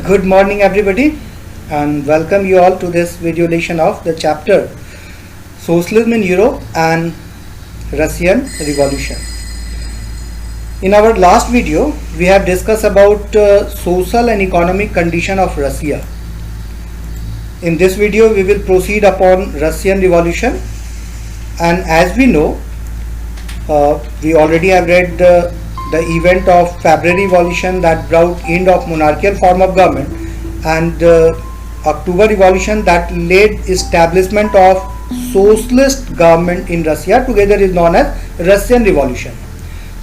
Good morning everybody and welcome you all to this video lesson of the chapter Socialism in Europe and Russian Revolution. In our last video we have discussed about social and economic condition of Russia. In this video we will proceed upon Russian Revolution, and as we know we already have read the event of February Revolution that brought end of monarchical form of government, and October Revolution that led establishment of socialist government in Russia together is known as Russian Revolution.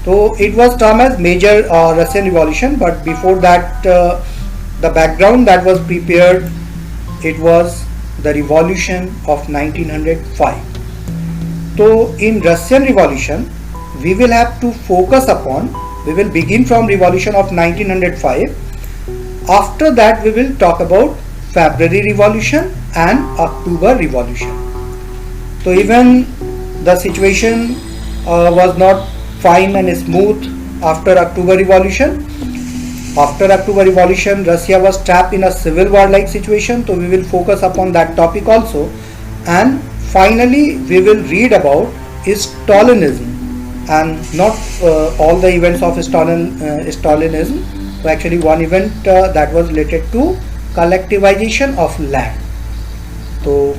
So it was termed as major Russian Revolution, but before that the background that was prepared, it was the revolution of 1905. So in Russian Revolution we will have to focus upon, we will begin from revolution of 1905. After that we will talk about February Revolution and October Revolution. So even the situation was not fine and smooth after October Revolution. After October Revolution, Russia was trapped in a civil war like situation, so we will focus upon that topic also. And finally we will read about Stalinism, and not all the events of Stalinism. So actually one event that was related to collectivization of land. So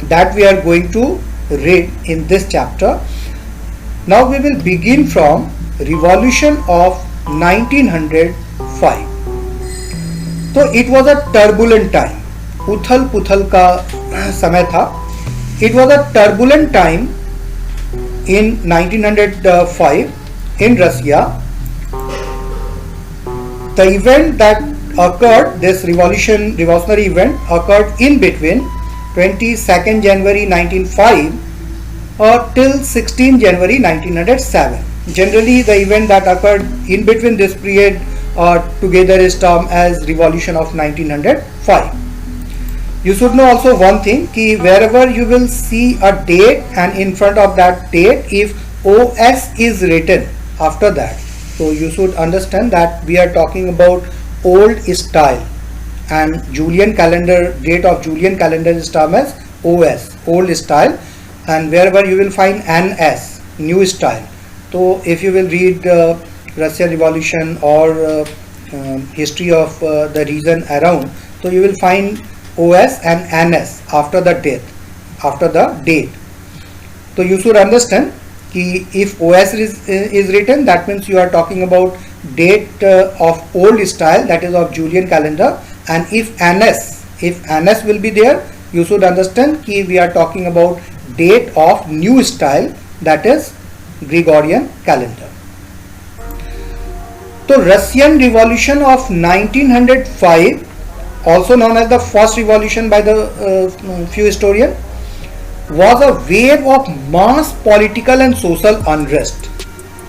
that we are going to read in this chapter. Now we will begin from revolution of 1905. So it was a turbulent time. उथल पुथल का समय था. It was a turbulent time in 1905 in Russia. The event that occurred, this revolutionary event occurred in between 22nd January 1905 till 16 January 1907. Generally the event that occurred in between this period together is termed as revolution of 1905. You should know also one thing, कि wherever you will see a date and in front of that date if OS is written after that, so you should understand that we are talking about old style, and Julian calendar, date of Julian calendar is termed as OS, old style, and wherever you will find NS, new style. So if you will read Russian Revolution or history of the region around, so you will find OS and NS after the date. So you should understand कि if OS is written, that means you are talking about date of old style, that is of Julian calendar, and if NS will be there, you should understand कि we are talking about date of new style, that is Gregorian calendar. So Russian Revolution of 1905, also known as the first revolution by the few historians, was a wave of mass political and social unrest.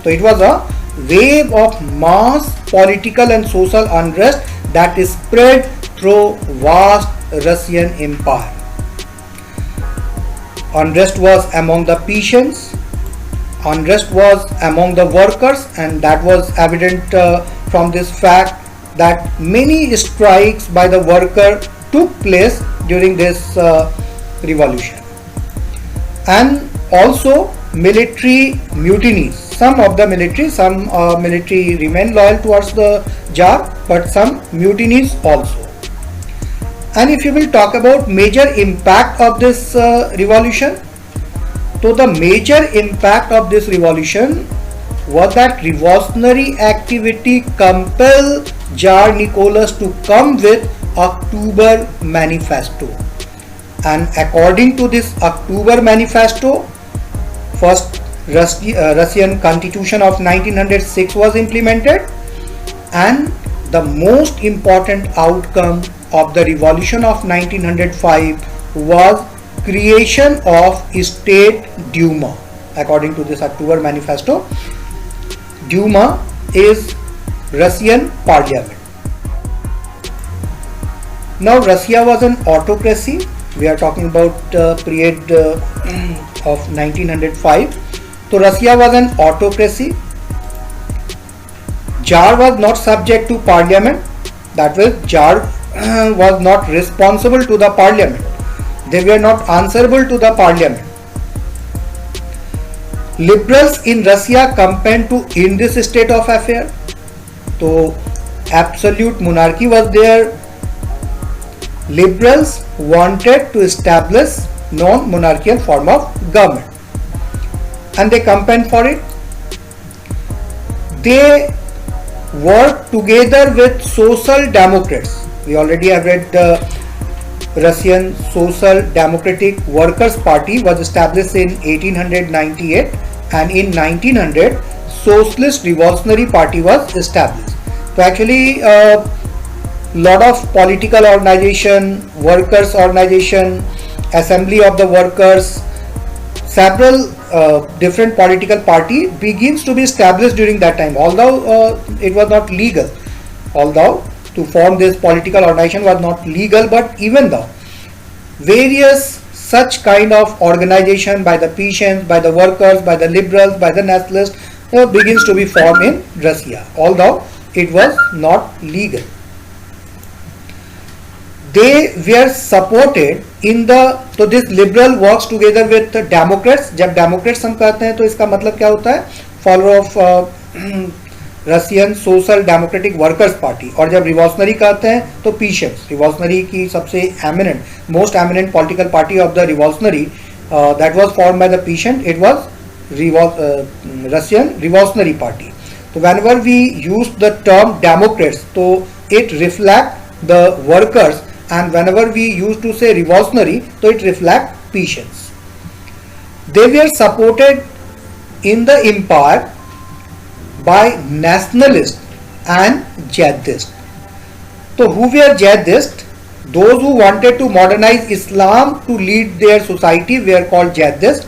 So it was a wave of mass political and social unrest that is spread through vast Russian empire. Unrest was among the peasants, unrest was among the workers, and that was evident from this fact that many strikes by the worker took place during this revolution, and also military mutinies. Some military remained loyal towards the Tsar, but some mutinies also. And if you will talk about major impact of this revolution, so the major impact of this revolution was that revolutionary activity compelled Tsar Nicholas to come with October Manifesto, and according to this October Manifesto, first Russian Constitution of 1906 was implemented, and the most important outcome of the revolution of 1905 was creation of State Duma. According to this October Manifesto, Duma is Russian parliament. Now Russia was an autocracy. We are talking about period of 1905. So Russia was an autocracy. Tsar was not subject to parliament, That was Tsar was not responsible to the parliament. They were not answerable to the parliament. Liberals in Russia campaigned to end this state of affair. So absolute monarchy was there. Liberals wanted to establish non-monarchical form of government, and they campaigned for it. They worked together with social democrats. We already have read the Russian Social Democratic Workers' Party was established in 1898, and in 1900 Socialist Revolutionary Party was established. So actually lot of political organization, workers organization, assembly of the workers, several different political party begins to be established during that time, although it was not legal. Although to form this political organization was not legal, but even though various such kind of organization by the peasants, by the workers, by the liberals, by the nationalists begins to be formed in Russia, although it was not legal. They were supported in the, तो this liberal works together with the Democrats. जब Democrats हम कहते हैं तो इसका मतलब क्या होता है? Follower of Russian social democratic workers party. और जब रिवॉल्यूशनरी कहते हैं तो पीशेंस, रिवॉल्यूशनरी की सबसे eminent, most eminent political party of the revolutionary that was formed by the peasant, it was Russian revolutionary party. तो whenever we use the term Democrats, तो it reflect the workers, and whenever we used to say revolutionary, so it reflect peasants. They were supported in the empire by nationalists and jihadists. So who were jihadists? Those who wanted to modernize Islam to lead their society were called jihadists.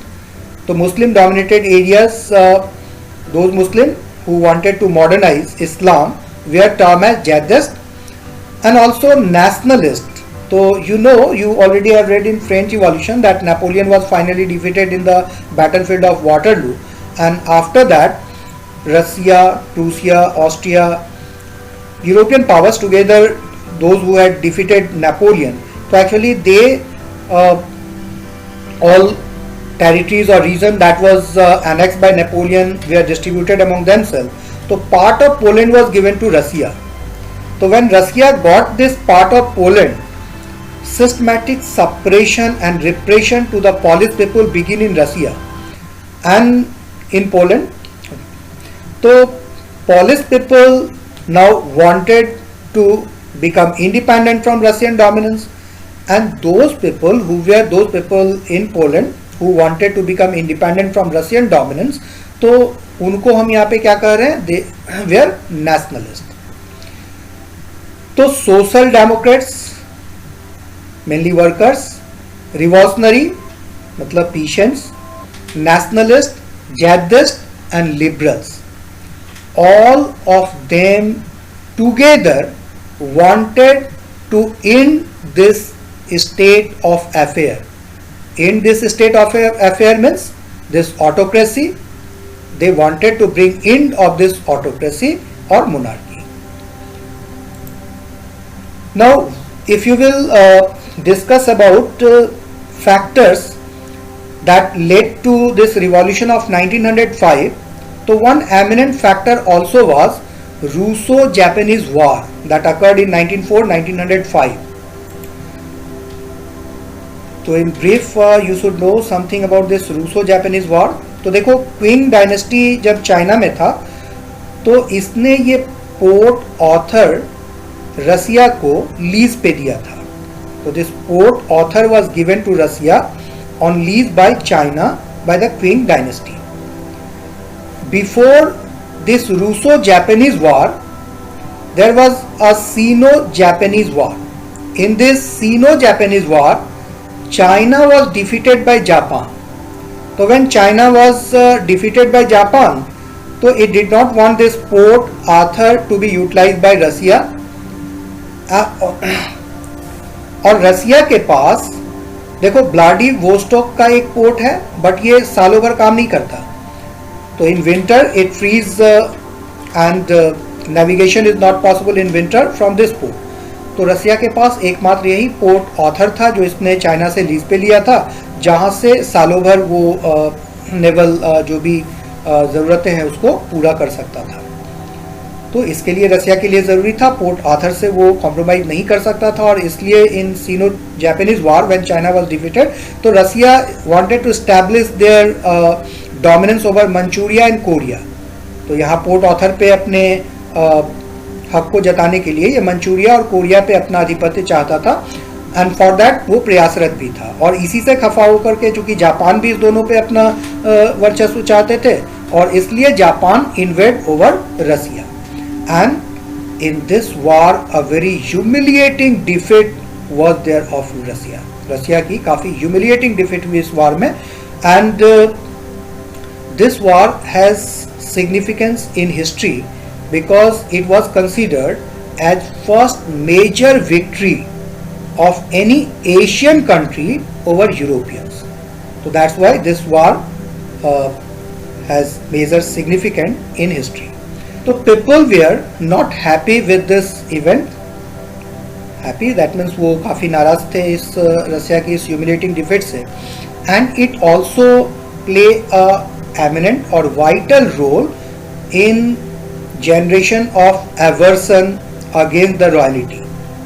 So Muslim dominated areas, those Muslims who wanted to modernize Islam were termed as jihadists. And also nationalist. So you know, you already have read in French Revolution that Napoleon was finally defeated in the battlefield of Waterloo, and after that Russia, Prussia, Austria, European powers together, those who had defeated Napoleon, so actually they all territories or region that was annexed by Napoleon were distributed among themselves. So part of Poland was given to Russia. So when Russia got this part of Poland, systematic suppression and repression to the Polish people begin in Russia and in Poland. So Polish people now wanted to become independent from Russian dominance, and those people who were those people in Poland who wanted to become independent from Russian dominance, तो उनको हम यहाँ पे क्या कह रहे हैं? They were nationalists. तो social democrats mainly workers, revolutionary मतलब peasants, nationalist, jihadist and liberals, all of them together wanted to end this state of affair. End this state of affair means this autocracy. They wanted to bring end of this autocracy or monarchy. Now, if you will discuss about factors that led to this revolution of 1905, so one eminent factor also was Russo-Japanese War that occurred in 1904-1905. So in brief, you should know something about this Russo-Japanese War. तो देखो, Qing dynasty जब China में था तो इसने ये port author रसिया को lease पे दिया था. तो this port Arthur was given to Russia on lease by China by the Qing dynasty. Before this Russo-Japanese War, there was a Sino-Japanese War. In this Sino-Japanese War, China was defeated by Japan. So when China was defeated by Japan, so it did not want this Port Arthur to be utilized by Russia. और रसिया के पास देखो Vladivostok का एक port है, but ये सालों भर काम नहीं करता. तो in winter it freeze and navigation is not possible in winter from this port. तो रसिया के पास एकमात्र यही पोर्ट ऑथर था जो इसने चाइना से लीज पे लिया था, जहां से सालों भर वो नेवल जो भी ज़रूरतें हैं उसको पूरा कर सकता था। तो इसके लिए रसिया के लिए ज़रूरी था, पोर्ट ऑथर से वो कॉम्प्रोमाइज़ नहीं कर सकता था, और इसलिए in Sino Japanese war when China was defeated, तो Russia wanted to establish their dominance over Manchuria and Korea. तो यहाँ पोर्ट ऑथर पे अपने हक को जताने के लिए ये मंचूरिया और कोरिया पे अपना आधिपत्य चाहता था, एंड फॉर दैट वो प्रयासरत भी था। और इसी से खफा होकर के, चूंकि जापान भी इस दोनों पे अपना वर्चस्व चाहते थे, और इसलिए Japan invade over Russia. And in this war a very humiliating defeat was there of Russia. Russia की काफ़ी ह्यूमिलिएटिंग डिफीट हुई इस वॉर में, and this war has significance in history because it was considered as first major victory of any Asian country over Europeans. So that's why this war has major significance in history. So people were not happy with this event. Happy, that means वो काफ़ी नाराज थे इस रसिया की इस humiliating defeat से, and it also play a eminent or vital role in generation of aversion against the royalty.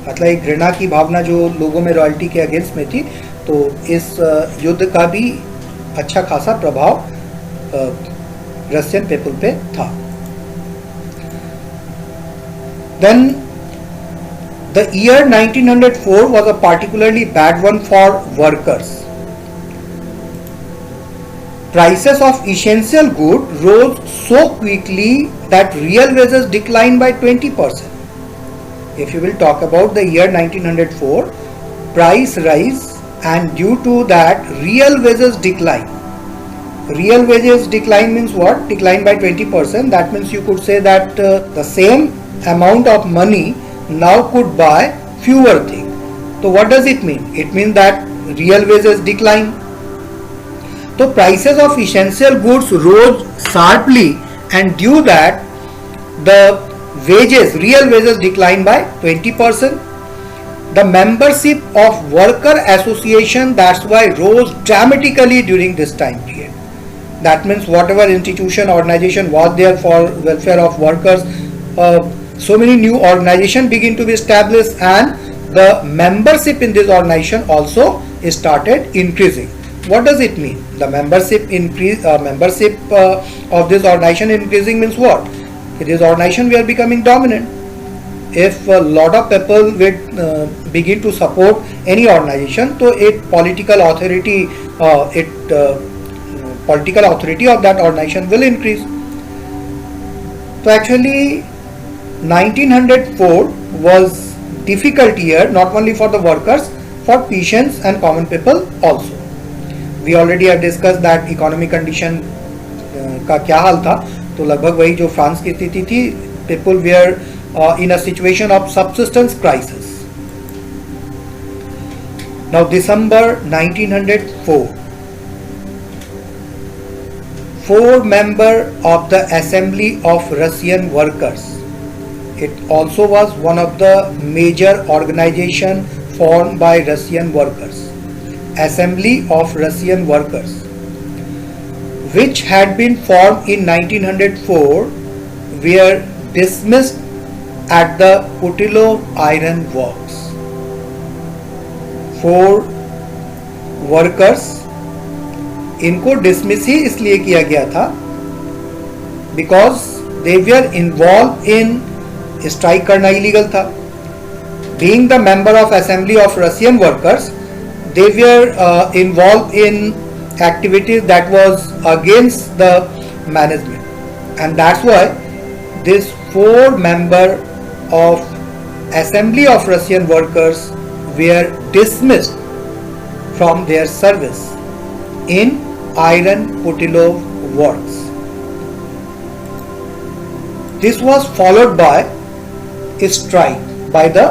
मतलब एक घृणा की भावना जो लोगों में रॉयल्टी के अगेंस्ट में थी, तो इस युद्ध का भी अच्छा खासा प्रभाव रशियन पीपल पे था। Then the year 1904 was a particularly bad one for workers. Prices of essential goods rose so quickly that real wages declined by 20%. If you will talk about the year 1904, price rise, and due to that real wages decline. Real wages decline means what? Decline by 20%. That means you could say that the same amount of money now could buy fewer things. So what does it mean? It means that real wages decline. So prices of essential goods rose sharply, and due that the wages, real wages declined by 20%. The membership of worker association, that's why, rose dramatically during this time period. That means whatever institution, organization was there for welfare of workers, so many new organizations begin to be established, and the membership in this organization also started increasing. What does it mean? The membership increase, membership of this organization increasing means what? This organization we are becoming dominant. If a lot of people will begin to support any organization, so political authority of that organization will increase. So actually 1904 was difficult year, not only for the workers, for peasants and common people also. We already have discussed that economic condition का क्या हाल था, तो लगभग वही जो France की स्थिति थी। People were in a situation of subsistence crisis. Now December 1904, 4 members of the Assembly of Russian Workers. It also was one of the major organization formed by Russian workers. Assembly of Russian Workers, which had been formed in 1904, were dismissed at the Putilov Iron Works. 4 workers, इनको dismiss ही इसलिए किया गया था because they were involved in strike करना illegal था. Being the member of Assembly of Russian Workers, they were involved in activities that was against the management, and that's why this 4 members of Assembly of Russian Workers were dismissed from their service in Iron Putilov Works. This was followed by a strike by the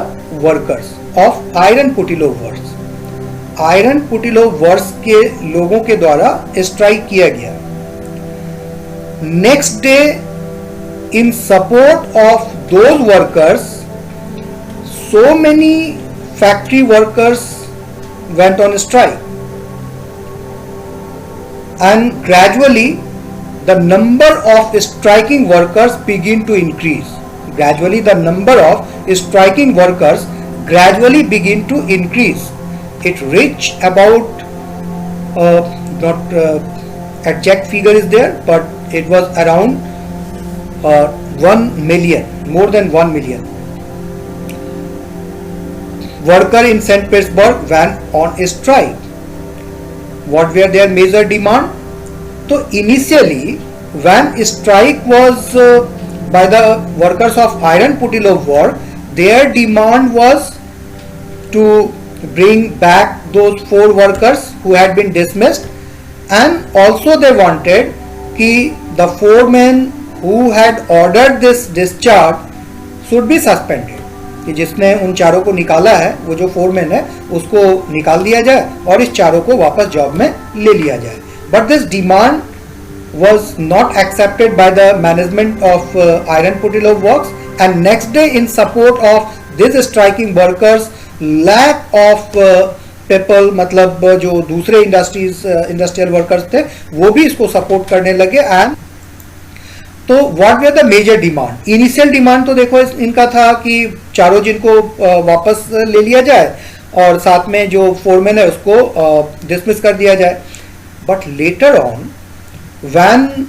workers of Iron Putilov Works. Iron Putilov Works के लोगों के द्वारा strike किया गया। Next day, in support of those workers, so many factory workers went on strike, and gradually the number of striking workers begin to increase. Gradually the number of striking workers gradually begin to increase. It reached about not exact figure is there, but it was around 1 million, more than 1 million. Worker in St. Petersburg went on a strike. What were their major demand? So initially, when strike was by the workers of Iron Putilov work, their demand was to bring back those 4 workers who had been dismissed, and also they wanted कि the 4 men who had ordered this discharge should be suspended, कि जिसने उन चारों को निकाला है, वो जो 4 men है उसको निकाल दिया जाए और इस चारों को वापस जॉब में ले लिया जाए. But this demand was not accepted by the management of Iron Putilov works, and next day in support of these striking workers, lack of people, मतलब जो दूसरे इंडस्ट्रियल वर्कर्स थे वो भी इसको सपोर्ट करने लगे. एंड तो what were the major demand? Initial demand तो देखो इनका था कि चारों जिनको वापस ले लिया जाए और साथ में जो फोरमैन है उसको डिसमिस कर दिया जाए. But later on when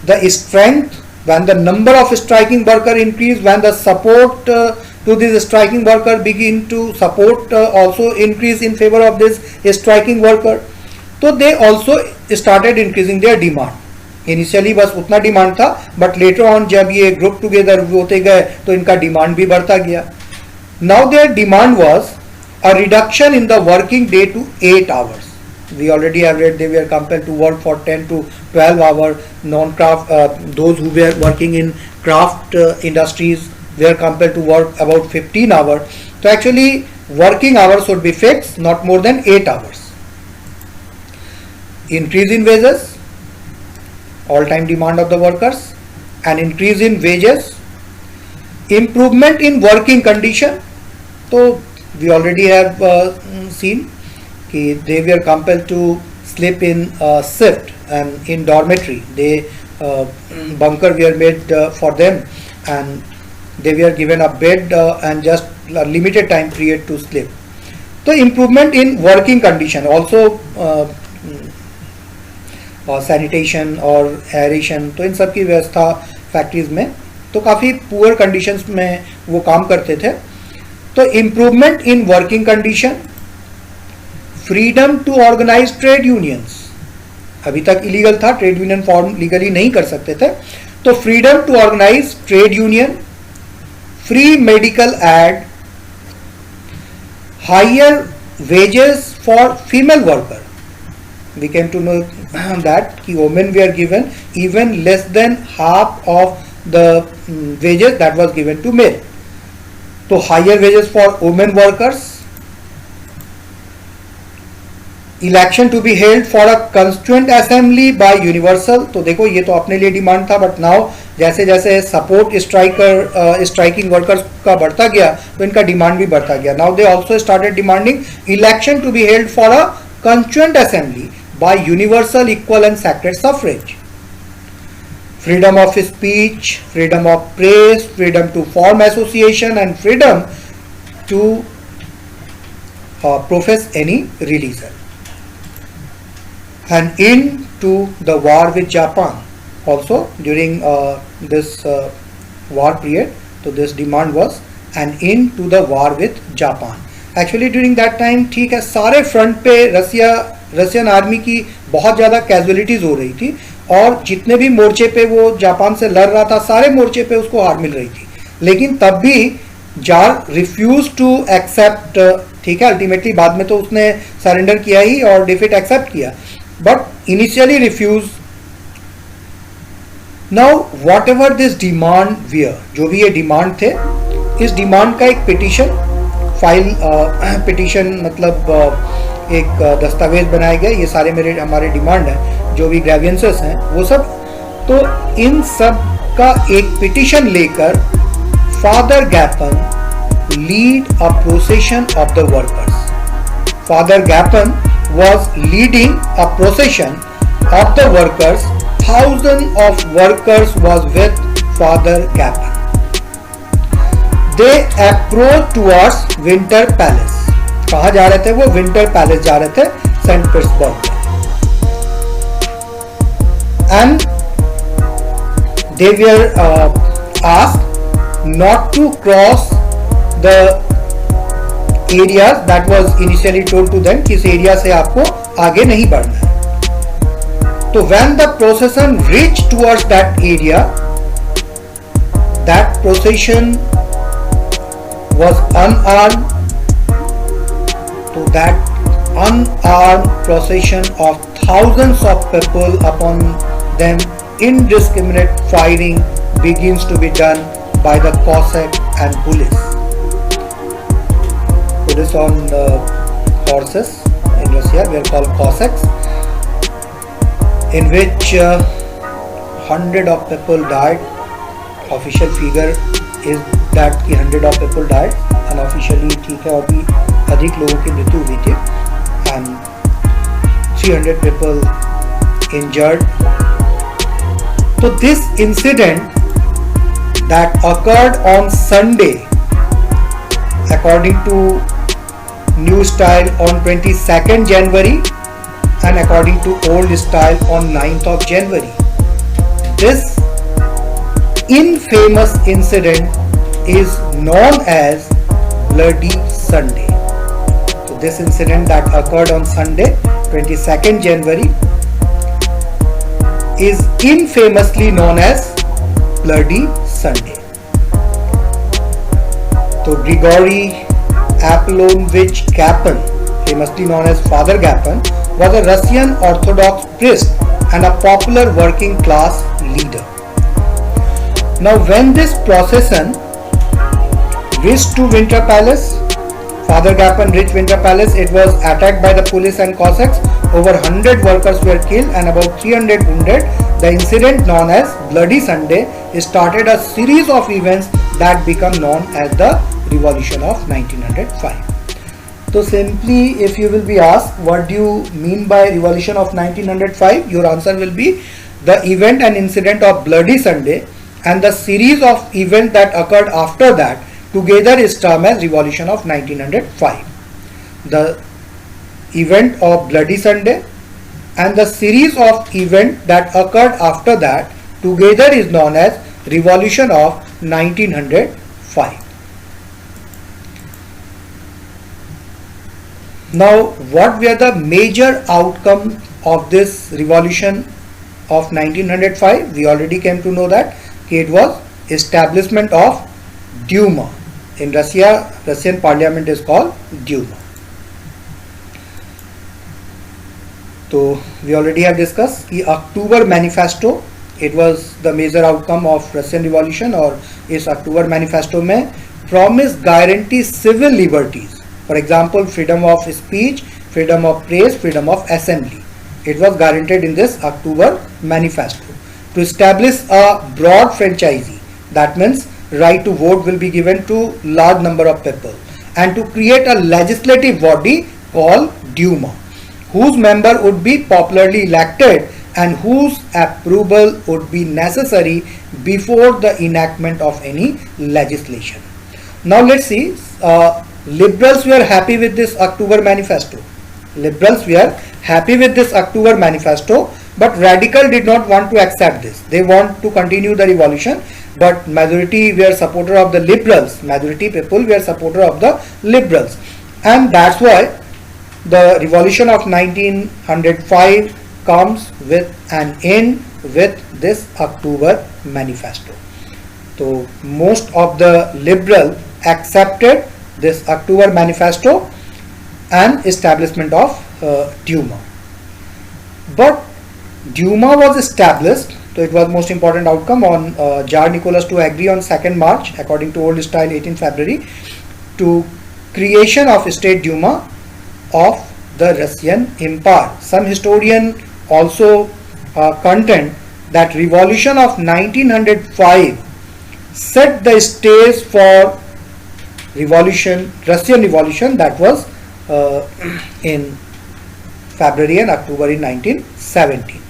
the strength, when the number of striking worker increased, when the support to this striking worker begin to support also increase in favor of this striking worker, so they also started increasing their demand. Initially बस उतना demand था, but later on जब ये group together होते गए तो इनका demand भी बढ़ता गया. Now their demand was a reduction in the working day to 8 hours. We already have read they were compelled to work for 10 to 12 hours. Non-craft, those who were working in craft industries were compelled to work about 15 hours. So actually working hours should be fixed, not more than 8 hours. Increase in wages, all-time demand of the workers, an increase in wages, improvement in working condition. So we already have seen they were compelled to sleep in shift and in dormitory. They bunker were made for them, and they were given a bed and just a limited time period to sleep. So improvement in working condition, also sanitation और aeration, तो इन सब की व्यवस्था factories में तो काफ़ी poor conditions में वो काम करते थे. तो improvement in working condition, freedom to organise trade unions. अभी तक इलीगल था, ट्रेड यूनियन फॉर्म लीगली नहीं कर सकते थे, तो freedom to organise trade union, free medical aid, higher wages for female worker. We came to know that women were given even less than half of the wages that was given to male. So higher wages for women workers, election to be held for a constituent assembly by universal. तो देखो ये तो अपने लिए demand था, but now जैसे जैसे support striking workers का बढ़ता गया तो इनका डिमांड भी बढ़ता गया. Now they also started demanding election to be held for a constituent assembly by universal, equal and sacred suffrage. Freedom of speech, freedom of press, freedom to form association, and freedom to profess any religion. An end to the war with Japan. Also during this war period, so this demand was an end to the war with Japan. Actually during that time ठीक है, सारे front पे Russian army की बहुत ज़्यादा casualties हो रही थी, और जितने भी मोर्चे पे वो जापान से लड़ रहा था सारे मोर्चे पे उसको हार मिल रही थी. लेकिन तब भी जार रिफ्यूज टू एक्सेप्ट. ठीक है, अल्टीमेटली बाद में तो उसने सरेंडर किया ही और डिफीट एक्सेप्ट किया, but initially refuse. Now whatever this demand were, जो भी ये डिमांड थे, इस डिमांड का एक पिटीशन फाइल, पिटीशन मतलब एक दस्तावेज बनाया गया. ये सारे हमारे डिमांड हैं, जो भी ग्रेवियंसेस हैं वो सब. तो इन सब का एक पिटीशन लेकर Father Gapan lead a procession of the workers. Father Gapan was leading a procession of the workers. Thousands of workers was with Father Gapan. They approached towards Winter Palace. कहाँ जा रहे थे वो? विंटर पैलेस जा रहे थे, Saint Petersburg में. And they were asked not to cross the areas that was initially told to them कि इस एरिया से आपको आगे नहीं बढ़ना है. तो when the procession reached towards that area, that procession was unarmed. So that unarmed procession of thousands of people, upon them indiscriminate firing begins to be done by the Cossack and police. Police on horses in Russia were called Cossacks, in which 100 of people died. Official figure is that 100 of people died. Unofficially ठीक है, अभी अधिक लोगों की मृत्यु हुई थी, and 300 people injured. So this incident that occurred on Sunday, according to New Style on 22nd January and according to Old Style on 9th of January. This infamous incident is known as Bloody Sunday. So this incident that occurred on Sunday, 22nd January, is infamously known as Bloody Sunday. So Grigory Apollonovich Gapan, famously known as Father Gapan, was a Russian Orthodox priest and a popular working class leader. Now when this procession reached to Winter Palace, Father Gapan reached Winter Palace, it was attacked by the police and Cossacks. Over 100 workers were killed and about 300 wounded. The incident known as Bloody Sunday started a series of events that become known as the Revolution of 1905. So simply, if you will be asked what do you mean by Revolution of 1905, your answer will be the event and incident of Bloody Sunday and the series of events that occurred after that together is termed as Revolution of 1905. The event of Bloody Sunday and the series of events that occurred after that together is known as Revolution of 1905. Now, what were the major outcomes of this Revolution of 1905? We already came to know that it was establishment of Duma. In Russia, Russian parliament is called Duma. So we already have discussed the October Manifesto. It was the major outcome of Russian Revolution, और इस October Manifesto में promise guarantee civil liberties. For example, freedom of speech, freedom of press, freedom of assembly. It was guaranteed in this October Manifesto. To establish a broad franchise, that means right to vote will be given to large number of people, and to create a legislative body called Duma, whose member would be popularly elected and whose approval would be necessary before the enactment of any legislation. Now let's see, liberals were happy with this October Manifesto. Liberals were happy with this October Manifesto, but radical did not want to accept this. They want to continue the revolution, but majority were supporter of the liberals. Majority people were supporter of the liberals, and that's why the revolution of 1905 comes with an end with this October Manifesto. So most of the liberal accepted this October Manifesto and establishment of Duma. But Duma was established, so it was most important outcome on Tsar Nicholas II agree on 2nd March according to old style 18 February to creation of State Duma of the Russian Empire. Some historian also contend that revolution of 1905 set the stage for Russian revolution that was in February and October in 1917.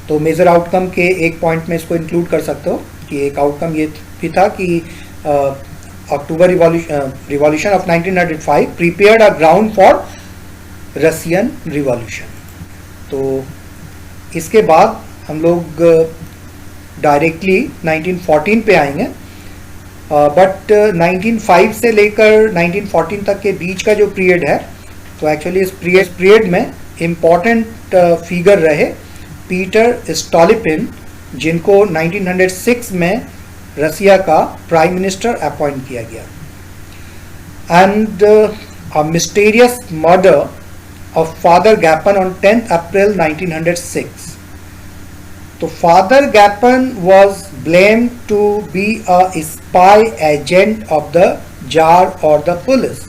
तो major outcome के एक point में इसको include कर सकते हो कि एक आउटकम ये भी था कि October revolution of 1905 prepared a ground for Russian revolution. तो इसके बाद हम लोग डायरेक्टली 1914 पे आएंगे, बट 1905 से लेकर 1914 तक के बीच का जो पीरियड है, तो एक्चुअली इस पीरियड में इम्पॉर्टेंट फिगर रहे पीटर स्टोलिपिन, जिनको 1906 में रसिया का प्राइम मिनिस्टर अपॉइंट किया गया, and a mysterious murder of Father Gappen on 10th April 1906. So Father Gappen was blamed to be a spy agent of the Tsar or the police.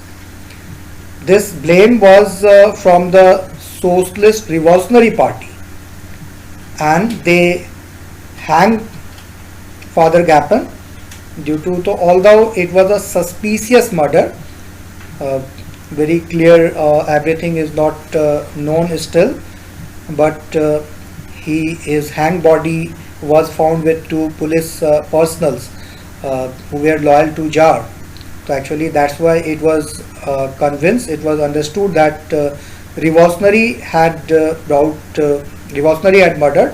This blame was from the Socialist Revolutionary Party, and they hanged Father Gappen due to, although it was a suspicious murder, very clear, everything is not known still, but his hanged body was found with two police personals who were loyal to Tsar. So actually that's why it was it was understood that revolutionary had murdered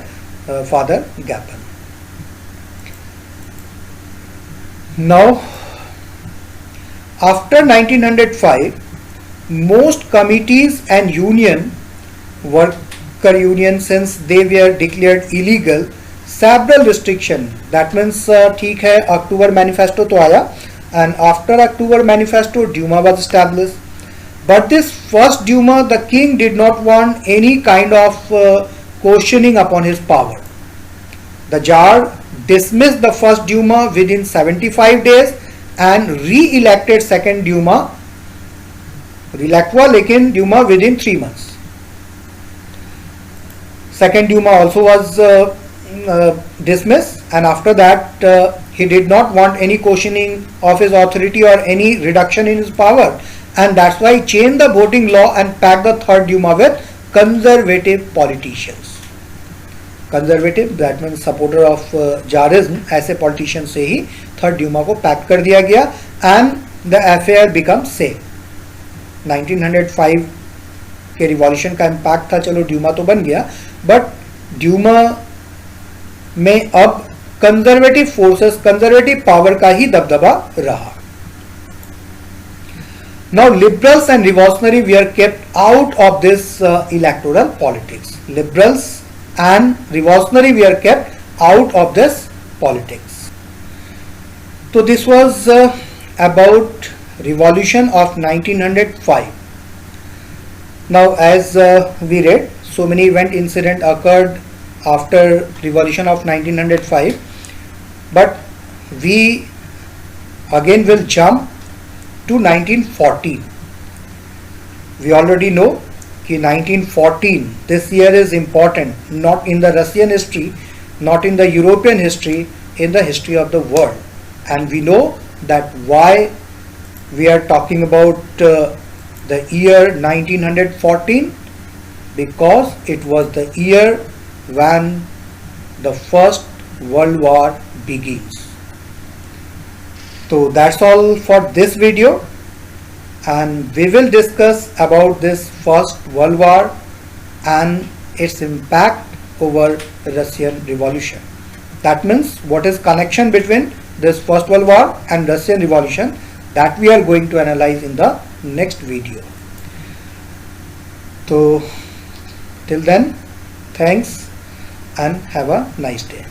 Father Gappen. Now after 1905, most committees and worker union, since they were declared illegal, several restriction, that means ठीक है, October manifesto तो आया, and after October manifesto Duma was established, but this first Duma, the king did not want any kind of questioning upon his power. The Tsar dismissed the first Duma within 75 days and re-elected second Duma, रिलैक्ट हुआ लेकिन Duma within 3 months. Second Duma also was dismissed, and after that he did not want any questioning of his authority or any reduction in his power, and that's why he changed the voting law and packed the third Duma with conservative politicians. Conservative, that means supporter of Tsarism, ऐसे politicians से ही third Duma को pack कर दिया गया, and the affair becomes safe. 1905 के revolution का impact था, चलो ड्यूमा तो बन गया, बट ड्यूमा में अब कंजर्वेटिव फोर्सेस, कंजर्वेटिव पावर का ही दबदबा रहा. Now liberals and revolutionary we are kept out of this electoral politics. Liberals and revolutionary we are kept out of this politics. तो this was about revolution of 1905. Now as we read, so many incident occurred after revolution of 1905, but we again will jump to 1914. We already know कि 1914, this year is important, not in the Russian history, not in the European history, in the history of the world. And we know that why we are talking about the year 1914, because it was the year when the First World War begins. So that's all for this video, and we will discuss about this First World War and its impact over Russian Revolution. That means what is connection between this First World War and Russian Revolution, that we are going to analyze in the next video. So till then, thanks and have a nice day.